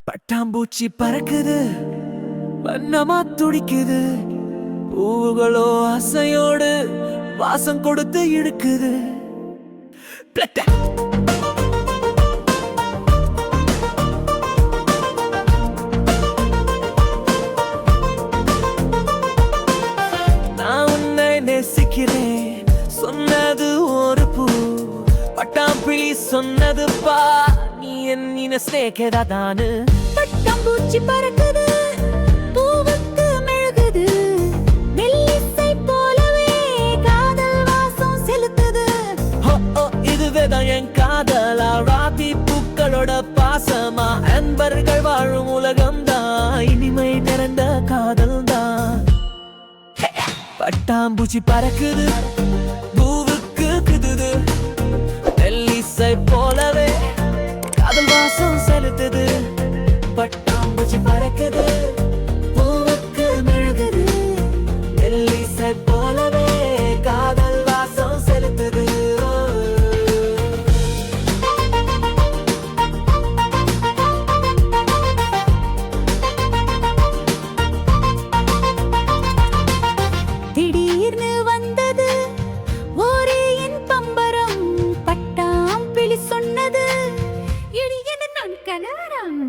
பட்டாம்பூச்சி பறக்குது, வண்ணமா துடிக்குது, பூவுகளோ ஆசையோடு வாசம் கொடுத்து இழுக்குது. நான் உன்னை நேசிக்கிறேன் சொன்னது ஒரு பூ, பட்டாம்பிளி சொன்னது பா, நீ என்ன ஸ்நேகதானு. பட்டாம்பூச்சி பறக்குது, பூவுக்கு மெழுகுது, மெல்லிசை போலவே காதல் வாசம் செலுத்துது. இதுவேதான் என் காதலா, ராத்தி பூக்களோட பாசமா, அன்பர்கள் வாழும் உலகம்தான், இனிமை நிறைந்த காதல் தான். பட்டாம்பூச்சி பறக்குது, பூவுக்கு குதுது, மெல்லிசை போலவே காதல் வாசம் செலுத்துது. பட்டாம்பூச்சி பறக்குது, பூவுக்கு மெழுகுது, மெல்லிசை போலவே காதல் வாசம் செலுத்துது. திடீர்னு வந்தது ஒரே என் பம்பரம், பட்டாம்பிளி சொன்னது இடியென நான் கலவரம்.